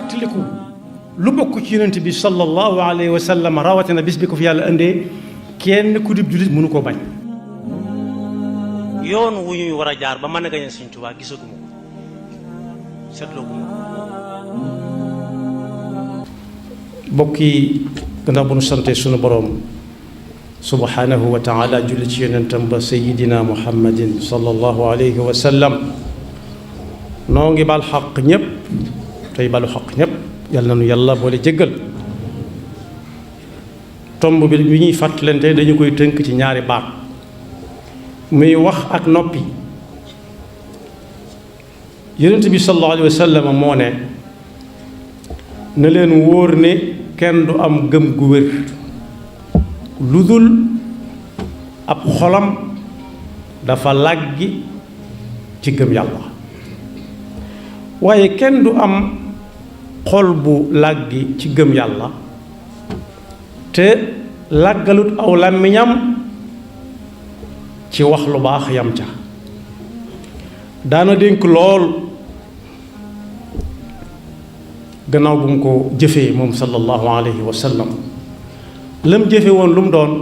tiliku lu bokk ci yonent bi sallallahu alayhi wa sallam rawatina bis bi ko fi yàlla indee kenn ku dib jullit mënu koo bañ. yoon wu ñuy war a jaar ba mën a gañe Sëñ Tuubaa gisaguma ko seetlooguma ko. mbokk yi gannaaw bu nu sante sunu boroom subhanahu wa taala julli ci yonentam ba sayidina muhammadin sallallahu alayhi wa sallam noo ngi bal xaq ñépp tey balu xaq ñépp yàlla na nu yàlla boole jéggal. tomb bi ñuy fàttalante dañu koy tënk ci ñaari baat muy wax ak noppi. yonent bi sallallahu alayhi wa sallam moo ne na leen wóor ne kenn du am gëm gu wér lu dul ab xolam dafa làggi ci gëm yàlla, waaye kenn du am xol bu làggi ci gëm yàlla te làggalut aw làmmiñam ci wax lu baax yam ca. daana dénk lool gannaaw bu mu ko jëfee moom sallallahu alayhi wa sallam lam jëfe woon lu mu doon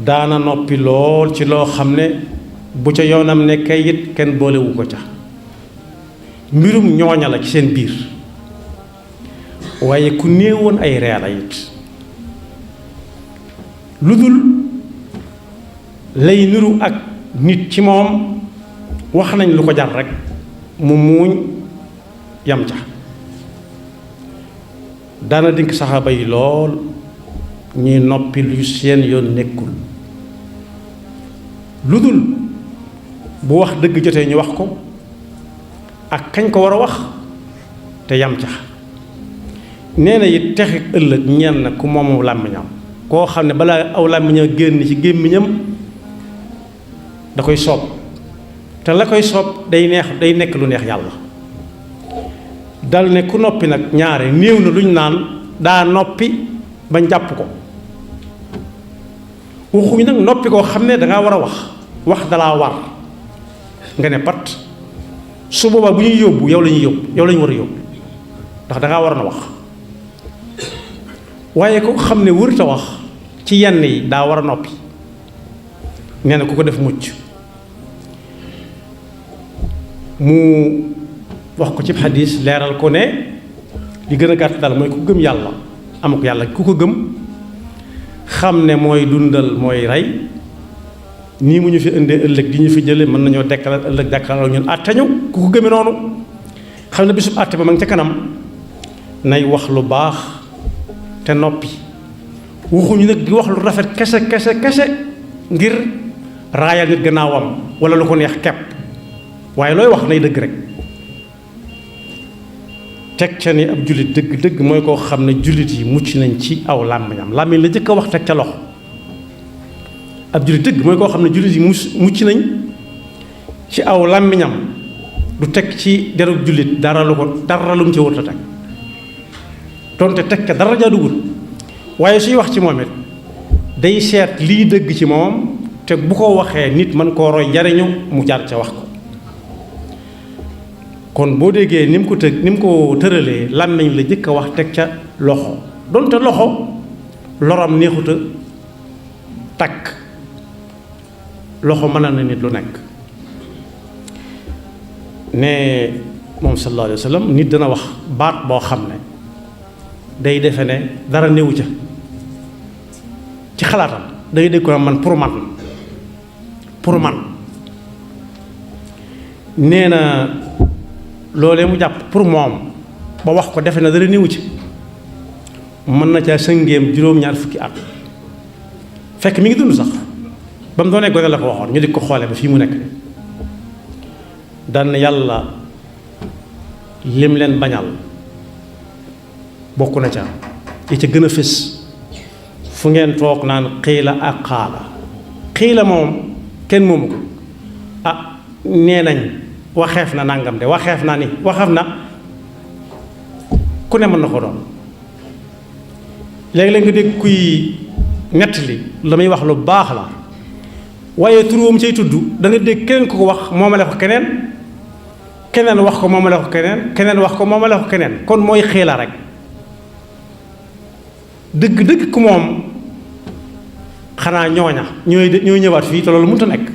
daana noppi lool ci loo xam ne bu ca yoonam nekkee it kenn boolewu ko ca mbirum ñooña la ci seen biir, waaye ku néewoon ay reela it lu dul lay niru ak nit ci moom wax nañ lu ko jar rekk mu muuñ yam ca. daana dénk saxaaba yi lool ñuy noppi lu seen yoon nekkul lu dul bu wax dëgg jotee ñu wax ko ak kañ ko war a wax te yam ca. nee na it texi ëllëg ñenn ku moomu làmmiñam koo xam ne balaa aw làmmiñam génn ci gémmiñam da koy soob te la koy soob day nekk lu neex yàlla. dal ne ku noppi nag ñaare néew na luñ naan daa noppi bañ jàpp ko. waxuñu nag noppi koo xam ne dangaa war a wax dalaa war nga ne pat su boobaa bu ñuy yóbbu yow la ñuy yóbbu yow la ñu war a yóbbu ndax dangaa war na wax. waaye ko xam ne wërta wax ci yenn yi daa war a noppi nee na ku ko def mucc. mu wax ko ci xadis leeral ko ne li gën a gàtt daal mooy ku gëm yàlla amuk yàlla ku ko gëm xam ne mooy dundal mooy rey nii mu ñu fi indee ëllëg di ñu fi jële mën nañoo dekkal ëllëg dekkal ñun àtte ñu ku ko gëmee noonu xam ne bisub àtte ba ma ngi ca kanam nay wax lu baax te noppi. waxuñu nag di wax lu rafet kese ngir raayal nit gannaawam wala lu ko neex kepp, waaye looy wax nay dëgg rek. teg ca ni ab jullit dëgg mooy koo xam ne jullit yi mucc nañ ci aw làmmiñam làmmiñ la jëkk a wax teg ca loxo. ab jullit dëgg mooy koo xam ne jullit yi mucc nañ ci aw làmmiñam du teg ci derub jullit dara lu mu ci wërta teg donte teg ca dara jaaduwul, waaye suy wax ci moom it day seet lii dëgg ci moom te bu ko waxee nit mën koo roy jariñu mu jaar ca wax ko. kon boo déggee ni mu ko tëralee làmmiñ la jëkk a wax teg ca loxo donte loxo loram neexuta takk loxo mën na nit lu nekk. ne moom sallallahu alayhi wa sallam nit dana wax baat boo xam ne day defe ne dara néewu ca ci xalaatam day dégg ko man pour man nee na loolee mu jàpp pour moom ba wax ko defe na dara néewu ci mën na caa sëngéem juróom-ñaar fukki at fekk mi ngi dund sax ba mu doonee gone la ko waxoon ñu di ko xoole ba fii mu nekk daan yàlla lim leen bañal bokk na ca yi ca gën a fés fu ngeen toog naan xiila ak xaala xiila moom kenn moomu ko nee nañ waxeef na nangam de waxeef na ni waxeef na ku ne mën na ko doon léegi-léeg nga dégg kuy nettali la muy wax lu baax la waaye tur woom cay tudd da nga dégg keneen ku ko wax moomale ko keneen keneen wax ko moomale ko keneen keneen wax ko moomale ko keneen kon mooy xiila rek dëgg-dëgg ku moom xanaa ñooña ñooy ñëwaat fii te loolu mënut a nekk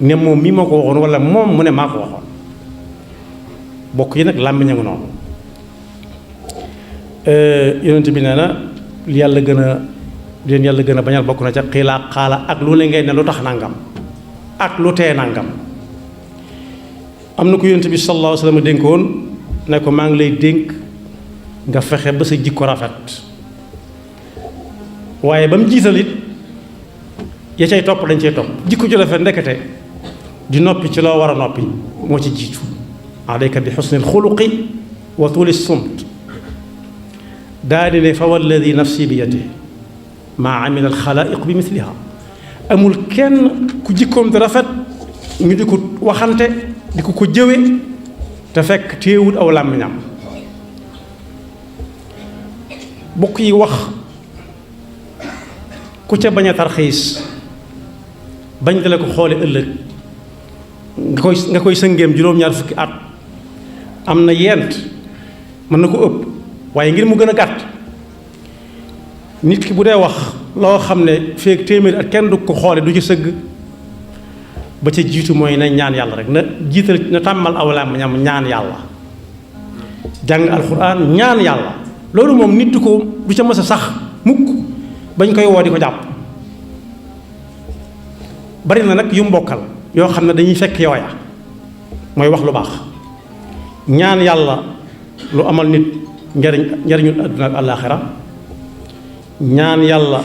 ne moom mii moo ko waxoon wala moom mu ne maa ko waxoon bokk yi nag làmmiñ a ngi noonu yonent bi nee na yàlla gën a leen yàlla gën a bañal bokk na ca xiilaa xaala ak lu ne ngay ne lu tax nangam ak lu tee nangam am na ko yonent bi sallallahu alayhi wa sallam dénkoon ne ko maa ngi lay dénk nga fexe ba sa jikko rafet waaye ba mu jiital it ya cay topp dañ cay topp jikko ju rafet ndekete di noppi ci loo war a noppi moo ci jiitu alayka bi xusnil xuluqi wa tuuli sumt daa di ne fa walladi nafsi bi yadihi maa amila alxalaaiq bi misliha amul kenn ku jikkoom di rafet ñu di ko waxante di ko jëwe te fekk téewut aw làmmiñam bokk yi wax ku ca bañ a tarxiis bañ dale ko xoole ëllëg nga koy sëngeem juróom-ñaar fukki at am na yent mën na ko ëpp waaye ngir mu gën a gàtt nit ki bu dee wax loo xam ne feek téeméeri at kenn du ko xoole du ci sëgg ba ca jiitu mooy na ñaan yàlla rek na jiital na tàmmal aw làmmiñam ñaan yàlla jàng alxuraan ñaan yàlla loolu moom nit du ca mës a sax mukk bañ koy woo di ko jàpp bari na nag yu mbokkal yoo xam ne dañuy fekk yooya mooy wax lu baax ñaan yàlla lu amal nit njariñul àdduna ak àllaaxira ñaan yàlla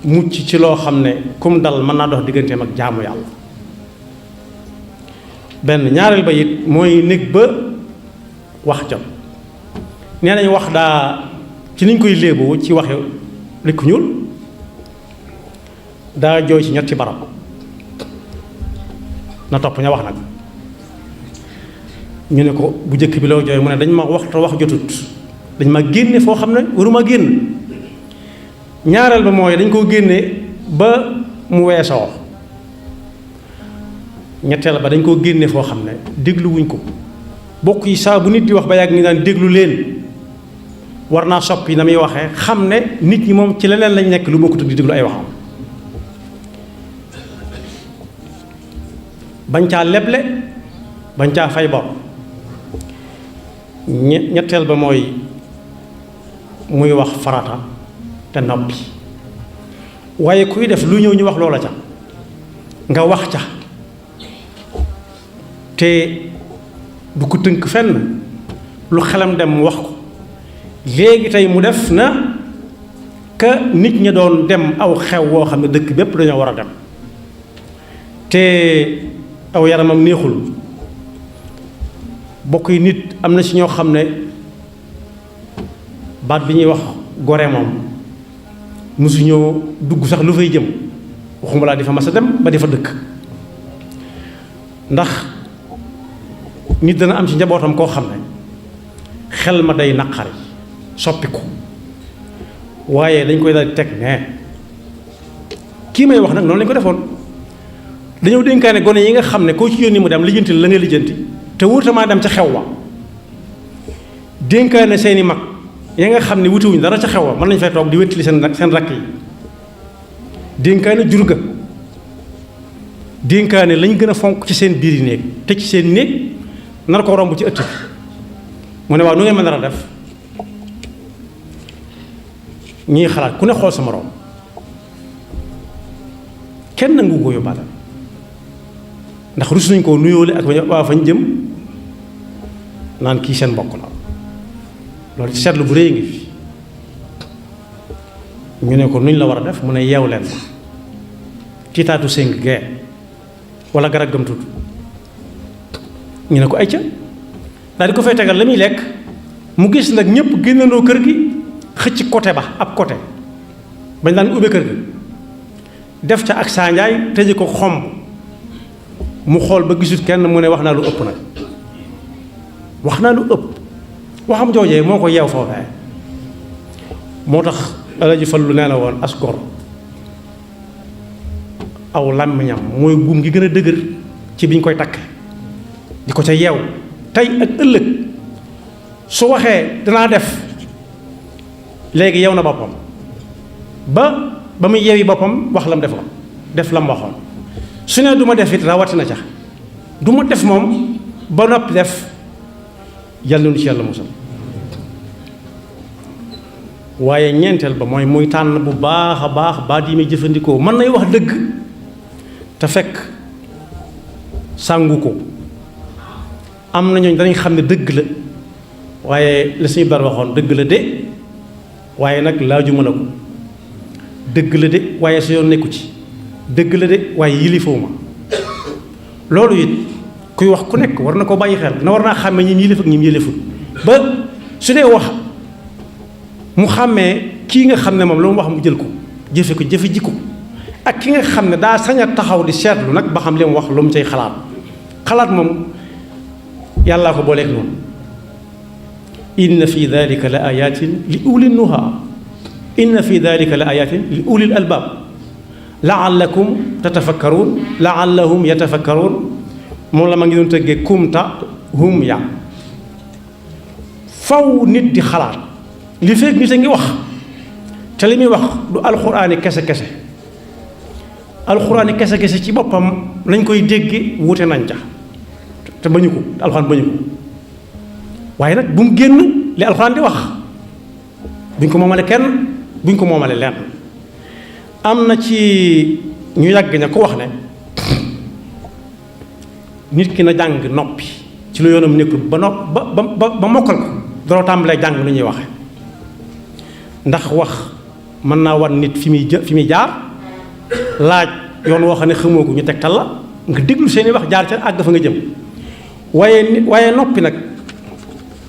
mucc ci loo xam ne kum dal mën naa dox digganteem ak jaamu yàlla benn ñaareel ba it mooy nekk ba wax jot nee nañ wax daa ci niñ koy léeboo ci waxe likku ñuul daa jooy ci ñetti barab na topp ña wax nag ñu ne ko bu njëkk bi loo jooy mu ne dañ ma wax jotut dañ ma génne foo xam ne waruma génn ñaareel ba mooy dañ koo génne ba mu weesoo ñetteel ba dañ koo génne foo xam ne dégluwuñ ko bokk yi saa bu nit di wax ba yàgg ngi daan déglu leen war naa soppi na muy waxee xam ne nit ñi moom ci leneen lañ nekk lu bokkut di déglu ay waxam bañ caa leble bañ caa fay bor ñetteel ba mooy muy wax farata te noppi waaye kuy def lu ñëw ñu wax loola ca nga wax ca te du ko tënk fenn lu xelam dem mu wax ko léegi tey mu def na ka nit ñi doon dem aw xew woo xam ne dëkk bépp dañoo war a dem te aw yaramam neexul bokk yi nit am na ci ñoo xam ne baat bi ñuy wax gore moom mosu ñoo dugg sax lu fay jëm waxuma laa di fa mas a dem ba di fa dëkk ndax nit dana am ci njabootam koo xam ne xel ma day naqari soppiku waaye dañ koy daal di teg ne kii may wax nag noonu lañ ko defoon dañoo dénkaane gone yi nga xam ne koo ci yónni mu dem lijjanti la nga lijjanti te wutamaa dem ca xew wa dénkaane seeni mag ya nga xam ne wutiwuñ dara ca xew wa mën nañu fay toog di wéttali seen rakk yi dénkaane jur ga dénkaane lañ gën a fonk ci seen biir yi néeg te ci seen néeg nar ko romb ci ëtt bi mu ne waaw nu ngeen mën a def ñii xalaat ku ne xool sa moroom kenn nangu ko yóbbaale ndax rus nañ koo nuyoole ak waa fañ jëm naan kii seen mbokk la loolu ci seetlu bu rëy ngi fi ñu ne ko nuñ la war a def mu ne yeew leen tiitaatu séng gee wala garab gëm tudd ñu ne ko ay ca daal di ko fay tegal la muy lekk mu gis nag ñëpp génnandoo kër gi xëcc côté ba ab côté bañ daan ubbe kër gi def ca ak saanjaay tëje ko xomb mu xool ba gisut kenn mu ne wax naa lu ëpp nag wax naa lu ëpp waxam joojee moo ko yeew foofee moo tax Alaaji Fallu nee na woon as gor aw làmmiñam mooy buum gi gën a dëgër ci biñ koy takk di ko ca yeew tey ak ëllëg su waxee danaa def léegi yow na boppam ba muy yewi boppam wax lam defoon def lam waxoon su ne du ma def it rawatina ca du ma def moom ba noppi def yàlla nu ci yàlla musal waaye ñeenteel ba mooy muy tànn bu baax a baax baat yi muy jëfandikoo mën nay wax dëgg te fekk sàngu ko am na ñooñ danañ xam ne dëgg la waaye la suñu bar waxoon dëgg la de waaye nag laajuma la ko dëgg la de waaye sa yoon nekku ci dëgg la de waaye yilifoo ma loolu it kuy wax ku nekk war na ko bàyyi xel na war naa xàmmee ñi yilif ak ñi yilifut ba su dee wax mu xàmmee kii nga xam ne moom lu mu wax mu jël ko jëfe jikko ak ki nga xam ne daa sañ a taxaw di seetlu nag ba xam li mu wax lu mu cay xalaat moom yàllaa ko booleeg noonu inna fi dalika la ayatin li ulil nuha inna fi dalika la ayatin li ulil albab laallakum tatafakkaruun laallahum yatafakkaruun moom la ma ngi doon tëggee kumta hum ya faw nit di xalaat li fekk nit a ngi wax te li muy wax du alxuraani kese alxuraani kese ci boppam lañ koy dégge wuute nañ ca te bañu ko alxuraan bañu ko waaye nag bu mu génn li alxuraan di wax buñ ko moomale kenn buñ ko moomale lenn am na ci ñu yàgg ña ko wax ne nit ki na jàng noppi ci lu yoonam nekkul ba mokkal ko doo tàmbalee jàng lu ñuy waxe ndax wax mën naa wan nit fi muy jaar laaj yoon woo xam ne xamoo ko ñu tegtal la nga déglu seeni wax jaar ca àgg fa nga jëm waaye noppi nag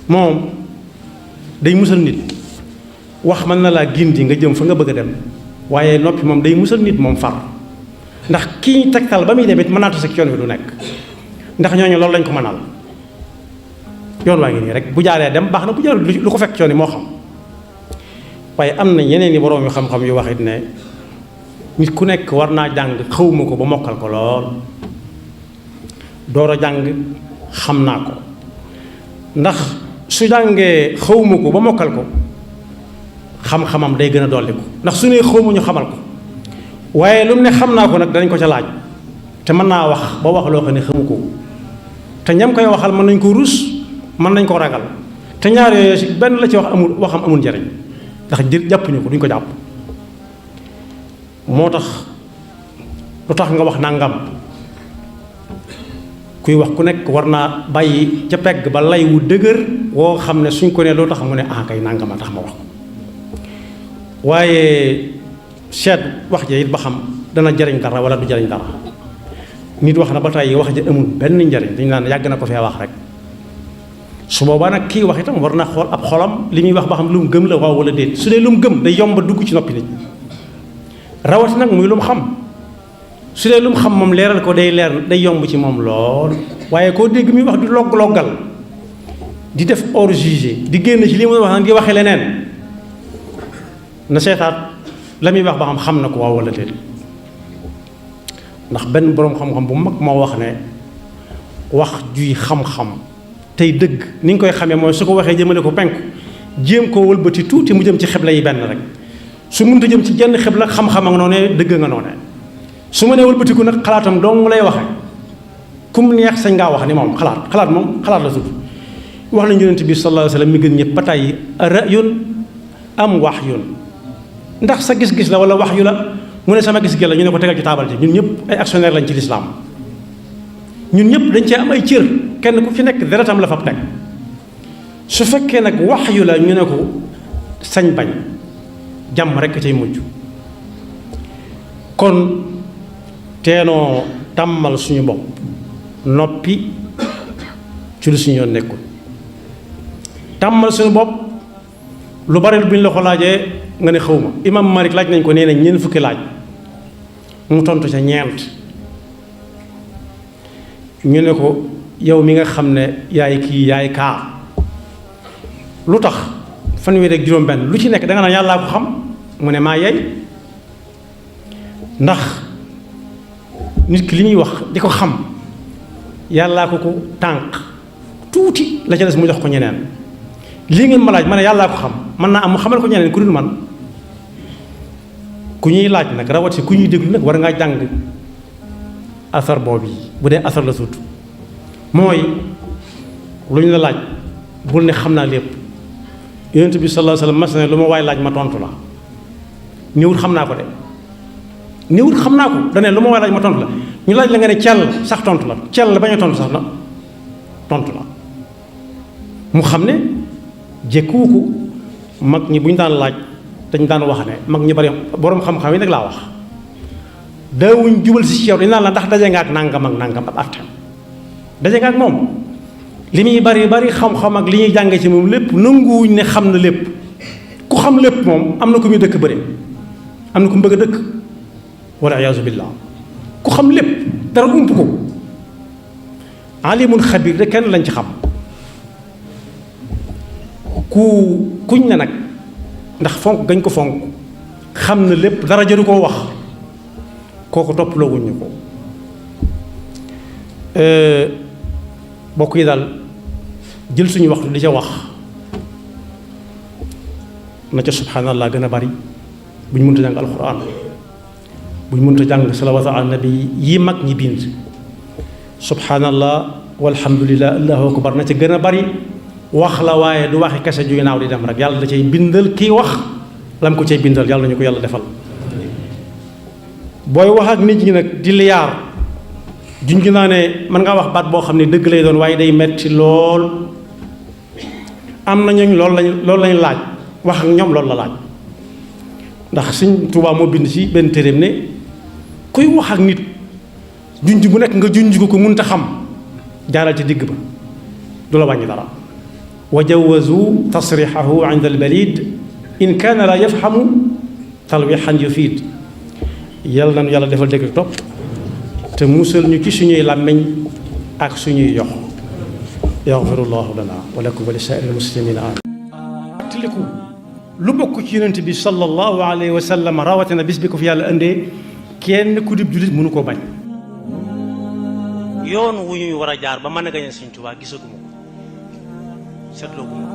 moom day musal nit wax mën na laa gindi nga jëm fa nga bëgg a dem waaye noppi moom day musal nit moom far ndax kii ñu tegtal ba muy dem it mën naa tase ak yoon wi du nekk ndax ñooñu loolu lañ ko mënal yoon waa ngi nii rek bu jaaree dem baax na bu jaaree lu ko fekk yoon yi moo xam waaye am na yeneen i borom yu xam-xam yu wax it ne nit ku nekk war naa jàng xawma ko ba mokkal ko lool door a jàng xam naa ko ndax su jàngee xawma ko ba mokkal ko xam-xamam day gën a dolli ko ndax su ne xawma ñu xamal ko waaye lu mu ne xam naa ko nag danañ ko ca laaj te mën naa wax ba wax loo xam ne xamu ko te ñam koy waxal mën nañ ko rus mën nañ ko ragal te ñaar yooyu si benn la ci waxam amul njariñ ndax jàppuñu ko duñ ko jàpp moo tax lu tax nga wax nangam kuy wax ku nekk war naa bàyyi ca pegg ba lay wu dëgër woo xam ne suñ ko ne loo tax mu ne ah kay nangam a tax ma wax ko waaye seet wax ja it ba xam dana jariñ dara wala du jariñ dara nit wax na ba tey wax ja amul benn njariñ dañu naan yàgg na ko fee wax rek su boobaa nag kii wax itam war na xool ab xolam li muy wax ba xam lu mu gëm la waaw wala déet su dee lu mu gëm day yomb dugg ci noppi nit rawati nag muy lu mu xam su dee lu mu xam moom leeral ko day leer day yomb ci moom lool waaye koo dégg muy wax di loggal di def hors jugé di génn ci li muy wax nag di waxee leneen na seetaat la muy wax ba xam na ko waaw wala déet ndax benn boroom xam-xam bu mag moo wax ne wax juy xam-xam tey dëgg ni nga koy xamee mooy su ko waxee jëmale ko penku jéem koo wëlbati tuuti mu jëm ci xibla yi benn rek su mënta jëm ci jenn xibla xam-xam ak noonee dëgg nga noonee su ma nee wëlbatiku nag xalaatam dong lay waxe kum neex sañ ngaa wax ni moom xalaat moom xalaat la tudd wax nañu yonent bi sallallahu alayhi wa sallam mi gën ñëpp ba tàyyi ra'yun am wahyun ndax sa gis-gis la wala wax yu la mu ne sama gis-gis la ñu ne ko tegal ci taabal ji ñun ñëpp ay actionnaire lañ ci lislaam ñun ñëpp dañ cee am ay cër kenn ku ci nekk deretam la fab teg su fekkee nag wax yu la ñu ne ko sañ bañ jàmm rekk cay mujj kon teenoo tàmmal suñu bopp noppi ci lu suñu yoon nekkul tàmmal suñu bopp lu bari bu ñu la ko laajee nga ne xawma imam Malik laaj nañ ko nee nañ ñeent fukki laaj mu tontu ca ñeent ñu ne ko yow mi nga xam ne yaay kii yaay kaa lu tax fanweer ak juróom-benn lu ci nekk da nga naan yàllaa ko xam mu ne maa yey ndax nit ki li muy wax di ko xam yàllaa ko tànk tuuti la ca des mu jox ko ñeneen lii ngeen ma laaj ma ne yàllaa ko xam mën naa am mu xamal ko ñeneen ku dul man ku ñuy laaj nag rawat si ku ñuy déglu nag war ngaa jàng asar boobu yi bu dee asar la suut mooy lu ñu la laaj bul ne xam naa lépp yonent bi sallallahu alayhi wasallam mas ne lu ma waay laaj ma tontu la néewut xam naa ko de néewut xam naa ko dane lu ma waay laaj ma tontu la ñu laaj la nga ne cell sax tontu la cell bañ a tontu sax na tontu la mu xam ne jékkuwu ko mag ñi bu ñu daan laaj dañ daan wax ne mag ñi bari boroom xam-xam yi nag laa wax daawuñ jubal si yow dañ naan la ndax daje nga ak nangam ak nangam ab artem daje nga ak moom li muy bari bari xam-xam ak li ñuy jànge ci moom lépp nanguwuñ ne xam na lépp ku xam lépp moom am na ku muy dëkk bëri am na ku mu bëgg a dëkk wala iyaazu billah ku xam lépp dara ump ko alimun xabir de kenn lañ ci xam kuñ ne nag ndax fonk gañ ko fonk xam na lépp dara jëru koo wax kooku toppaloo wuñ ñu ko bokk yi daal jël suñu waxtu di ca wax na ca subhanallah gën a bari bu ñu mënta jàng alquran bu ñu mënta jàng salawaatu ala nabi yi mag ñi bind subhanallah walhamdulillah allahu akbar na ca gën a bari wax la waaye du waxi kese ju naaw di dem rek yàlla da cay bindal kii wax lam ko cay bindal yàlla nañu ko yàlla defal booy wax ak nit ñi nag di liyaar junj naa ne mën ngaa wax baat boo xam ne dëgg lay doon waaye day metti lool am na ñooñ loolu lañ laaj wax ak ñoom loolu la laaj ndax Sëñ Tuubaa moo bind ci benn téereem ne kuy wax ak nit junj bu nekk nga junj ko mënta xam jaaral ci digg ba du la wàññi dara wa jawazu tasrixahu inda albalid in kaana la yafhamu talwixan yufiid yàlla nañu yàlla defal dégg topp te musal ñu ci suñuy làmmiñ ak suñuy yox yaxfirullahu lana wa lakum wa li saa'iril muslimina amin fàttaliku lu bokk ci yonent bi sallallahu alayhi wa sallam rawatina bis bi ko fi yàlla indee kenn ku dib jullit mënu koo bañ yoon wu ñuy war a jaar ba mën a gañe Sëñ Tuubaa gisaguma ko seetloo guma